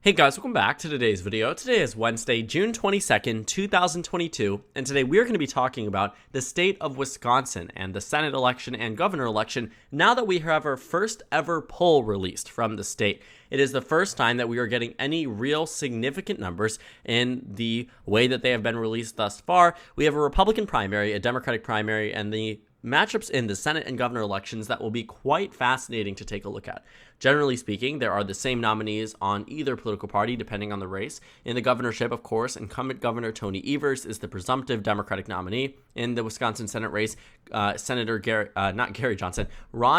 Hey guys, welcome back to today's video. Today is Wednesday, June 22nd, 2022, and today we are going to be talking about the state of Wisconsin and the Senate election and governor election now that we have our first ever poll released from the state. It is the first time that we are getting any real significant numbers in the way that they have been released thus far. We have a Republican primary, a Democratic primary, and the matchups in the Senate and governor elections that will be quite fascinating to take a look at. Generally speaking, there are the same nominees on either political party depending on the race. In the governorship, of course, incumbent Governor Tony Evers is the presumptive Democratic nominee. In the Wisconsin Senate race, Ron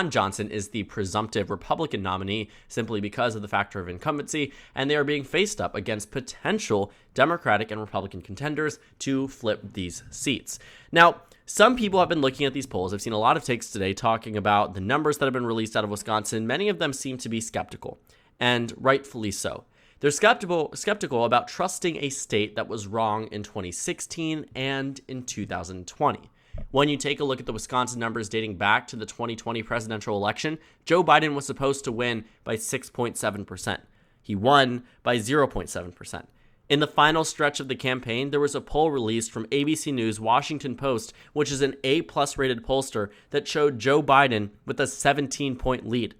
Johnson is the presumptive Republican nominee simply because of the factor of incumbency, and they are being faced up against potential Democratic and Republican contenders to flip these seats. Now, some people have been looking at these polls. I've seen a lot of takes today talking about the numbers that have been released out of Wisconsin. Many of them seem to be skeptical, and rightfully so. They're skeptical about trusting a state that was wrong in 2016 and in 2020. When you take a look at the Wisconsin numbers dating back to the 2020 presidential election, Joe Biden was supposed to win by 6.7%. He won by 0.7%. In the final stretch of the campaign, there was a poll released from ABC News Washington Post, which is an A-plus rated pollster, that showed Joe Biden with a 17-point lead.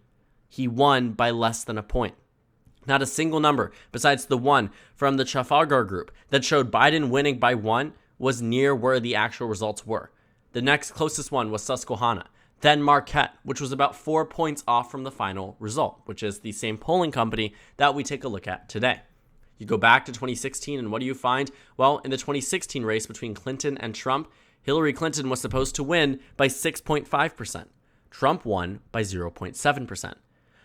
He won by less than a point. Not a single number, besides the one from the Trafalgar Group, that showed Biden winning by one was near where the actual results were. The next closest one was Susquehanna, then Marquette, which was about 4 points off from the final result, which is the same polling company that we take a look at today. You go back to 2016, and what do you find? Well, in the 2016 race between Clinton and Trump, Hillary Clinton was supposed to win by 6.5%. Trump won by 0.7%.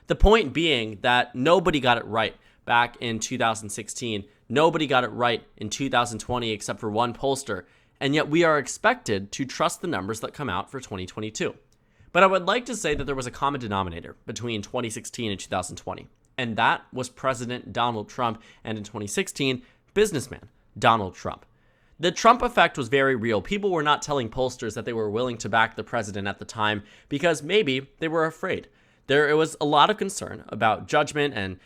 The point being that nobody got it right back in 2016. Nobody got it right in 2020 except for one pollster, and yet we are expected to trust the numbers that come out for 2022. But I would like to say that there was a common denominator between 2016 and 2020. And that was President Donald Trump, and in 2016, businessman Donald Trump. The Trump effect was very real. People were not telling pollsters that they were willing to back the president at the time because maybe they were afraid. There was a lot of concern about judgment and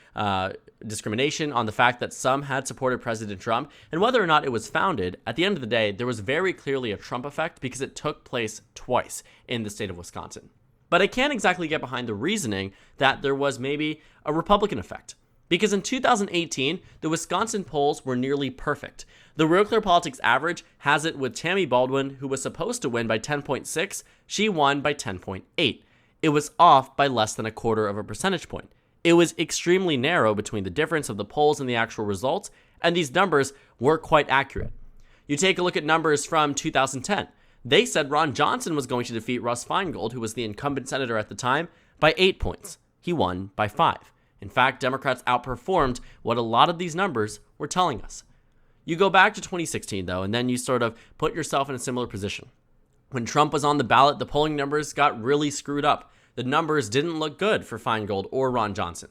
discrimination on the fact that some had supported President Trump, and whether or not it was founded, at the end of the day, there was very clearly a Trump effect because it took place twice in the state of Wisconsin. But I can't exactly get behind the reasoning that there was maybe a Republican effect. Because in 2018, the Wisconsin polls were nearly perfect. The Real Clear Politics average has it with Tammy Baldwin, who was supposed to win by 10.6. She won by 10.8. It was off by less than a quarter of a percentage point. It was extremely narrow between the difference of the polls and the actual results, and these numbers were quite accurate. You take a look at numbers from 2010. They said Ron Johnson was going to defeat Russ Feingold, who was the incumbent senator at the time, by 8 points. He won by 5. In fact, Democrats outperformed what a lot of these numbers were telling us. You go back to 2016, though, and then you sort of put yourself in a similar position. When Trump was on the ballot, the polling numbers got really screwed up. The numbers didn't look good for Feingold or Ron Johnson.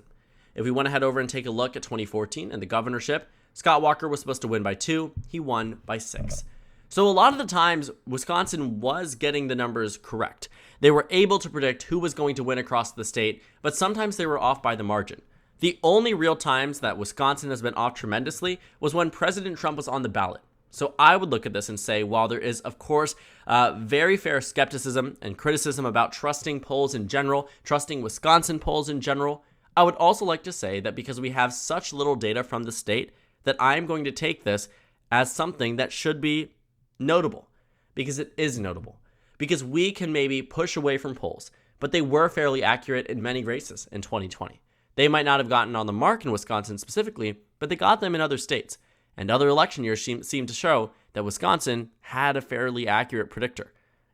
If we want to head over and take a look at 2014 and the governorship, Scott Walker was supposed to win by 2. He won by 6. So a lot of the times, Wisconsin was getting the numbers correct. They were able to predict who was going to win across the state, but sometimes they were off by the margin. The only real times that Wisconsin has been off tremendously was when President Trump was on the ballot. So I would look at this and say, while there is, of course, very fair skepticism and criticism about trusting polls in general, trusting Wisconsin polls in general, I would also like to say that because we have such little data from the state, that I'm going to take this as something that should be notable, because it is notable, because we can maybe push away from polls, but they were fairly accurate in many races in 2020. They might not have gotten on the mark in Wisconsin specifically, but they got them in other states, and other election years seem to show that Wisconsin had a fairly accurate predictor.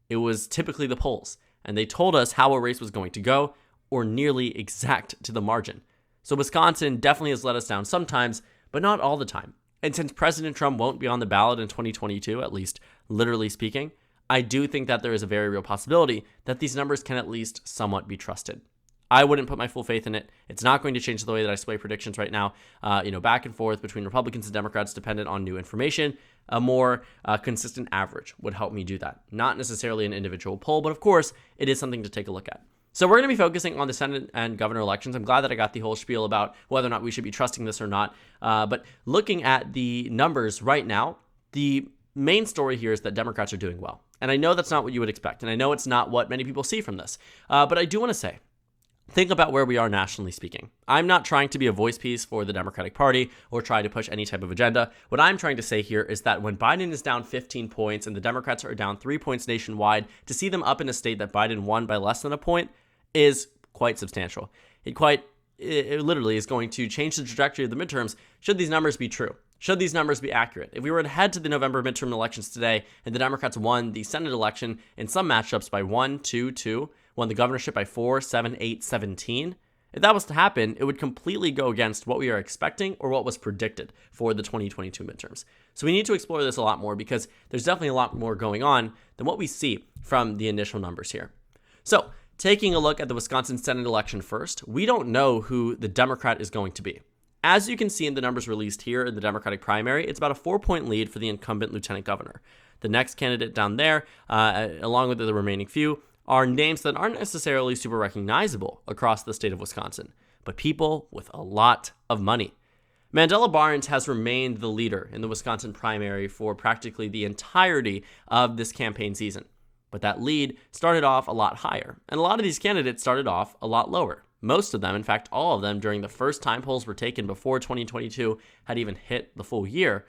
It was typically the polls, and they told us how a race was going to go, or nearly exact to the margin. So Wisconsin definitely has let us down sometimes, but not all the time. And since President Trump won't be on the ballot in 2022, at least literally speaking, I do think that there is a very real possibility that these numbers can at least somewhat be trusted. I wouldn't put my full faith in it. It's not going to change the way that I sway predictions right now. Back and forth between Republicans and Democrats dependent on new information. A more consistent average would help me do that. Not necessarily an individual poll, but of course, it is something to take a look at. So we're going to be focusing on the Senate and governor elections. I'm glad that I got the whole spiel about whether or not we should be trusting this or not. But looking at the numbers right now, the main story here is that Democrats are doing well. And I know that's not what you would expect. And I know it's not what many people see from this. But I do want to say, think about where we are nationally speaking. I'm not trying to be a voice piece for the Democratic Party or try to push any type of agenda. What I'm trying to say here is that when Biden is down 15 points and the Democrats are down 3 points nationwide, to see them up in a state that Biden won by less than a point is quite substantial. It literally is going to change the trajectory of the midterms should these numbers be true. Should these numbers be accurate? If we were to head to the November midterm elections today and the Democrats won the Senate election in some matchups by 1, 2, 2, won the governorship by 4, 7, 8, 17, if that was to happen, it would completely go against what we are expecting or what was predicted for the 2022 midterms. So we need to explore this a lot more because there's definitely a lot more going on than what we see from the initial numbers here. So taking a look at the Wisconsin Senate election first, we don't know who the Democrat is going to be. As you can see in the numbers released here in the Democratic primary, it's about a 4-point lead for the incumbent lieutenant governor. The next candidate down there, along with the remaining few, are names that aren't necessarily super recognizable across the state of Wisconsin, but people with a lot of money. Mandela Barnes has remained the leader in the Wisconsin primary for practically the entirety of this campaign season. But that lead started off a lot higher, and a lot of these candidates started off a lot lower. Most of them, in fact, all of them, during the first time polls were taken before 2022 had even hit the full year,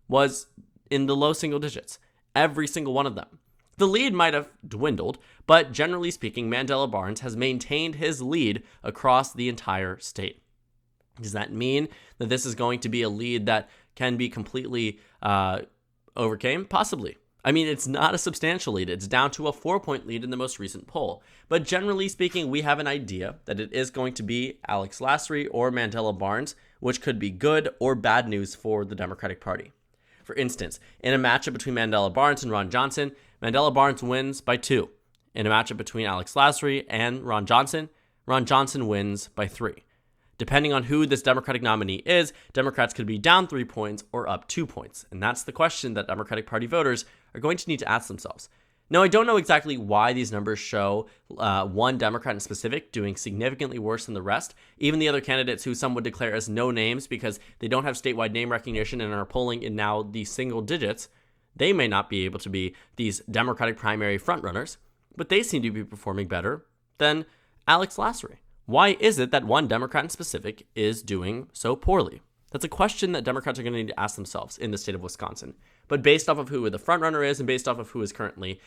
was in the low single digits. Every single one of them. The lead might have dwindled, but generally speaking, Mandela Barnes has maintained his lead across the entire state. Does that mean that this is going to be a lead that can be completely overcame? Possibly. I mean, it's not a substantial lead. It's down to a 4-point lead in the most recent poll. But generally speaking, we have an idea that it is going to be Alex Lasry or Mandela Barnes, which could be good or bad news for the Democratic Party. For instance, in a matchup between Mandela Barnes and Ron Johnson, Mandela Barnes wins by 2. In a matchup between Alex Lasry and Ron Johnson wins by 3. Depending on who this Democratic nominee is, Democrats could be down 3 points or up 2 points. And that's the question that Democratic Party voters are going to need to ask themselves. Now, I don't know exactly why these numbers show one Democrat in specific doing significantly worse than the rest. Even the other candidates who some would declare as no names because they don't have statewide name recognition and are polling in now the single digits, they may not be able to be these Democratic primary frontrunners, but they seem to be performing better than Alex Lasry. Why is it that one Democrat in specific is doing so poorly? That's a question that Democrats are going to need to ask themselves in the state of Wisconsin. But based off of who the frontrunner is and based off of who is currently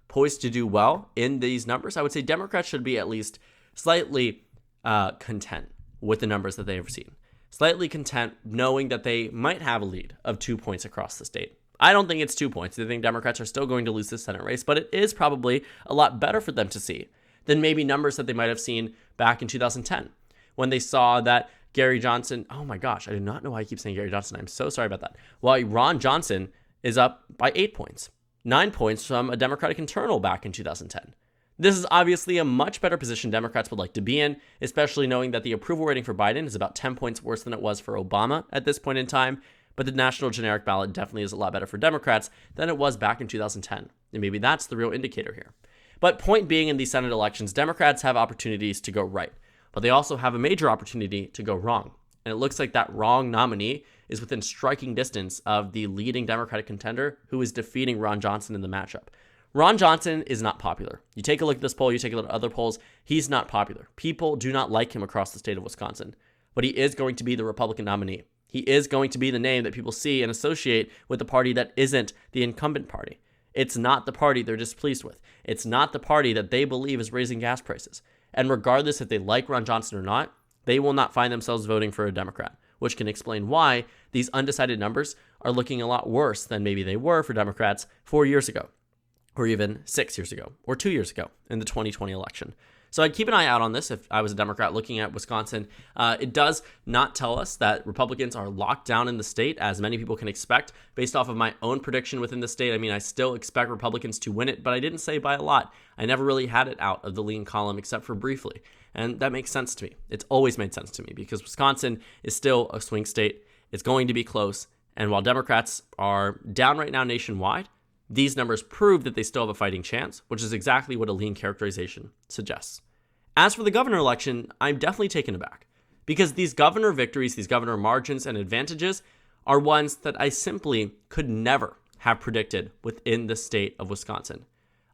poised to do well in these numbers, I would say Democrats should be at least slightly content with the numbers that they have seen. Slightly content knowing that they might have a lead of 2 points across the state. I don't think it's 2 points. I think Democrats are still going to lose the Senate race, but it is probably a lot better for them to see than maybe numbers that they might have seen back in 2010 when they saw that Gary Johnson, oh my gosh, I do not know why I keep saying Gary Johnson. I'm so sorry about that. Well, Ron Johnson is up by 8 points, 9 points from a Democratic internal back in 2010. This is obviously a much better position Democrats would like to be in, especially knowing that the approval rating for Biden is about 10 points worse than it was for Obama at this point in time. But the national generic ballot definitely is a lot better for Democrats than it was back in 2010. And maybe that's the real indicator here. But point being, in these Senate elections, Democrats have opportunities to go right, but they also have a major opportunity to go wrong. And it looks like that wrong nominee is within striking distance of the leading Democratic contender who is defeating Ron Johnson in the matchup. Ron Johnson is not popular. You take a look at this poll, you take a look at other polls, he's not popular. People do not like him across the state of Wisconsin, but he is going to be the Republican nominee. He is going to be the name that people see and associate with the party that isn't the incumbent party. It's not the party they're displeased with. It's not the party that they believe is raising gas prices. And regardless if they like Ron Johnson or not, they will not find themselves voting for a Democrat, which can explain why these undecided numbers are looking a lot worse than maybe they were for Democrats 4 years ago, or even 6 years ago, or 2 years ago in the 2020 election. So I'd keep an eye out on this if I was a Democrat looking at Wisconsin. It does not tell us that Republicans are locked down in the state, as many people can expect. Based off of my own prediction within the state, I mean, I still expect Republicans to win it, but I didn't say by a lot. I never really had it out of the lean column except for briefly. And that makes sense to me. It's always made sense to me because Wisconsin is still a swing state. It's going to be close. And while Democrats are down right now nationwide, these numbers prove that they still have a fighting chance, which is exactly what a lean characterization suggests. As for the governor election, I'm definitely taken aback because these governor victories, these governor margins and advantages are ones that I simply could never have predicted within the state of Wisconsin.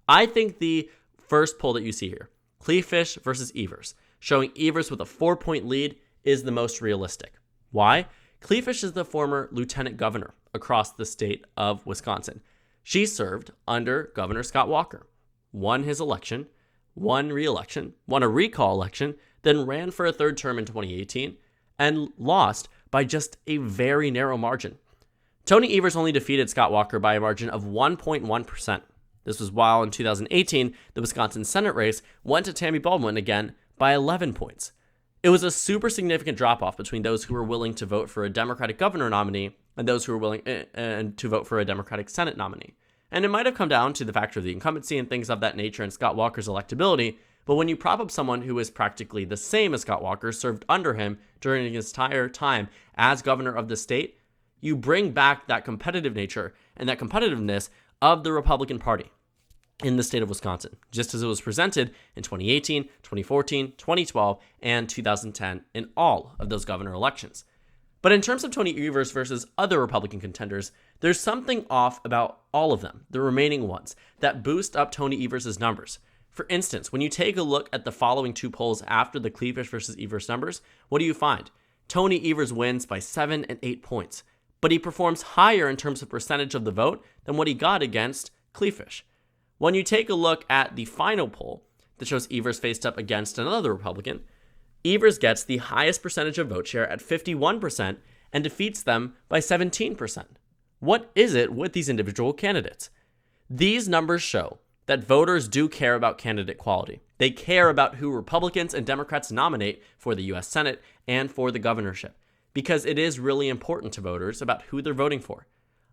I think the first poll that you see here, Kleefisch versus Evers, showing Evers with a 4-point lead is the most realistic. Why? Kleefisch is the former lieutenant governor across the state of Wisconsin. She served under Governor Scott Walker, won his election, won re-election, won a recall election, then ran for a third term in 2018, and lost by just a very narrow margin. Tony Evers only defeated Scott Walker by a margin of 1.1%. This was while in 2018, the Wisconsin Senate race went to Tammy Baldwin again by 11 points. It was a super significant drop-off between those who were willing to vote for a Democratic governor nominee and those who were willing to vote for a Democratic Senate nominee. And it might have come down to the factor of the incumbency and things of that nature and Scott Walker's electability, but when you prop up someone who is practically the same as Scott Walker, served under him during his entire time as governor of the state, you bring back that competitive nature and that competitiveness of the Republican Party in the state of Wisconsin, just as it was presented in 2018, 2014, 2012, and 2010 in all of those governor elections. But in terms of Tony Evers versus other Republican contenders, there's something off about all of them, the remaining ones, that boost up Tony Evers' numbers. For instance, when you take a look at the following two polls after the Kleefisch versus Evers numbers, what do you find? Tony Evers wins by 7 and 8 points, but he performs higher in terms of percentage of the vote than what he got against Kleefisch. When you take a look at the final poll that shows Evers faced up against another Republican, Evers gets the highest percentage of vote share at 51% and defeats them by 17%. What is it with these individual candidates? These numbers show that voters do care about candidate quality. They care about who Republicans and Democrats nominate for the U.S. Senate and for the governorship, because it is really important to voters about who they're voting for.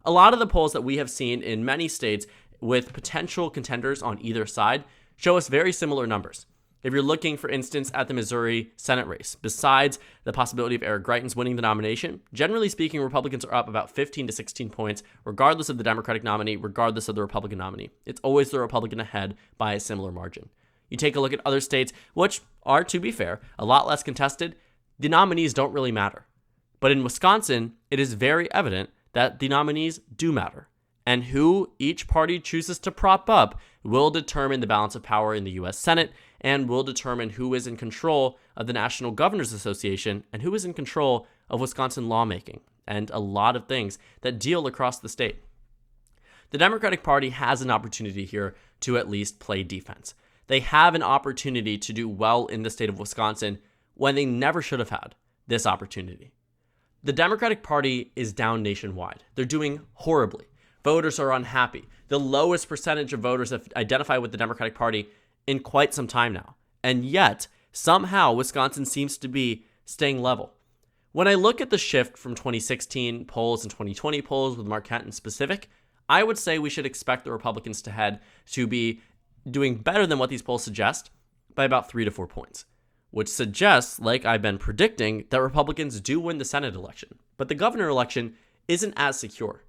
A lot of the polls that we have seen in many states with potential contenders on either side show us very similar numbers. If you're looking, for instance, at the Missouri Senate race, besides the possibility of Eric Greitens winning the nomination, generally speaking, Republicans are up about 15 to 16 points, regardless of the Democratic nominee, regardless of the Republican nominee. It's always the Republican ahead by a similar margin. You take a look at other states, which are, to be fair, a lot less contested, the nominees don't really matter. But in Wisconsin, it is very evident that the nominees do matter. And who each party chooses to prop up will determine the balance of power in the U.S. Senate and will determine who is in control of the National Governors Association and who is in control of Wisconsin lawmaking and a lot of things that deal across the state. The Democratic Party has an opportunity here to at least play defense. They have an opportunity to do well in the state of Wisconsin when they never should have had this opportunity. The Democratic Party is down nationwide. They're doing horribly. Voters are unhappy. The lowest percentage of voters have identified with the Democratic Party in quite some time now. And yet, somehow, Wisconsin seems to be staying level. When I look at the shift from 2016 polls and 2020 polls with Marquette in specific, I would say we should expect the Republicans to be doing better than what these polls suggest by about 3 to 4 points, which suggests, like I've been predicting, that Republicans do win the Senate election. But the governor election isn't as secure.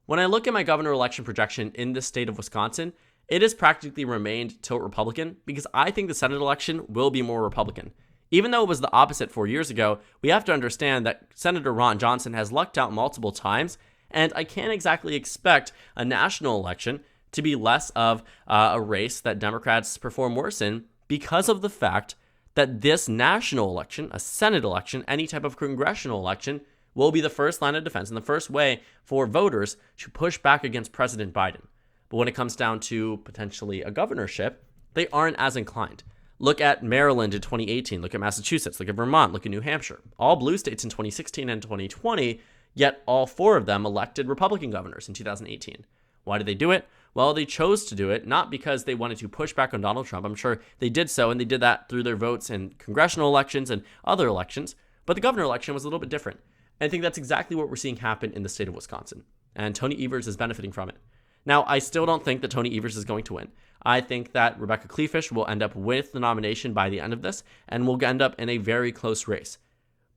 When I look at my governor election projection in the state of Wisconsin, it has practically remained tilt Republican because I think the Senate election will be more Republican. Even though it was the opposite 4 years ago, we have to understand that Senator Ron Johnson has lucked out multiple times, and I can't exactly expect a national election to be less of a race that Democrats perform worse in because of the fact that this national election, a Senate election, any type of congressional election, will be the first line of defense and the first way for voters to push back against President Biden. But when it comes down to potentially a governorship, they aren't as inclined. Look at Maryland in 2018, look at Massachusetts, look at Vermont, look at New Hampshire. All blue states in 2016 and 2020, yet all 4 of them elected Republican governors in 2018. Why did they do it? Well, they chose to do it not because they wanted to push back on Donald Trump. I'm sure they did so, and they did that through their votes in congressional elections and other elections. But the governor election was a little bit different. And I think that's exactly what we're seeing happen in the state of Wisconsin. And Tony Evers is benefiting from it. Now, I still don't think that Tony Evers is going to win. I think that Rebecca Kleefisch will end up with the nomination by the end of this, and will end up in a very close race.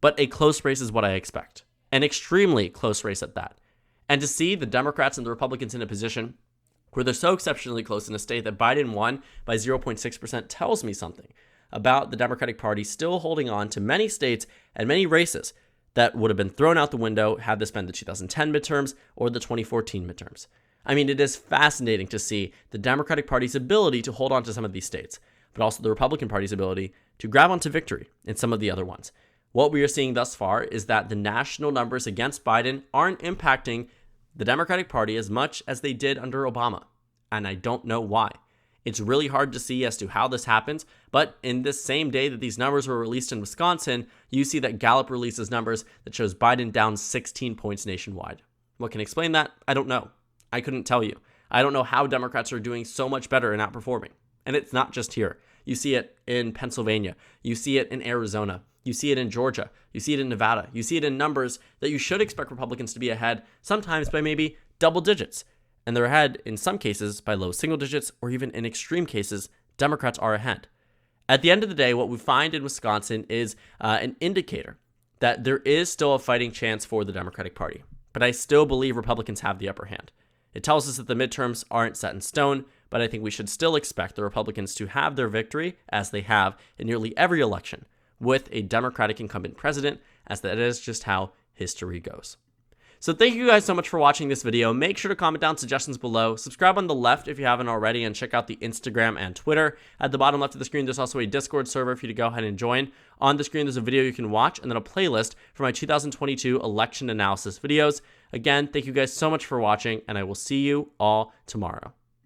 But a close race is what I expect. An extremely close race at that. And to see the Democrats and the Republicans in a position where they're so exceptionally close in a state that Biden won by 0.6% tells me something. about the Democratic Party still holding on to many states and many races that would have been thrown out the window had this been the 2010 midterms or the 2014 midterms. I mean, it is fascinating to see the Democratic Party's ability to hold on to some of these states, but also the Republican Party's ability to grab onto victory in some of the other ones. What we are seeing thus far is that the national numbers against Biden aren't impacting the Democratic Party as much as they did under Obama, and I don't know why. It's really hard to see as to how this happens, but in this same day that these numbers were released in Wisconsin, you see that Gallup releases numbers that shows Biden down 16 points nationwide. What can explain that? I don't know. I couldn't tell you. I don't know how Democrats are doing so much better and outperforming. And it's not just here. You see it in Pennsylvania. You see it in Arizona. You see it in Georgia. You see it in Nevada. You see it in numbers that you should expect Republicans to be ahead, sometimes by maybe double digits. And they're ahead in some cases by low single digits, or even in extreme cases, Democrats are ahead. At the end of the day, what we find in Wisconsin is an indicator that there is still a fighting chance for the Democratic Party. But I still believe Republicans have the upper hand. It tells us that the midterms aren't set in stone, but I think we should still expect the Republicans to have their victory, as they have in nearly every election, with a Democratic incumbent president, as that is just how history goes. So thank you guys so much for watching this video. Make sure to comment down suggestions below. Subscribe on the left if you haven't already, and check out the Instagram and Twitter. At the bottom left of the screen, there's also a Discord server for you to go ahead and join. On the screen, there's a video you can watch, and then a playlist for my 2022 election analysis videos. Again, thank you guys so much for watching, and I will see you all tomorrow.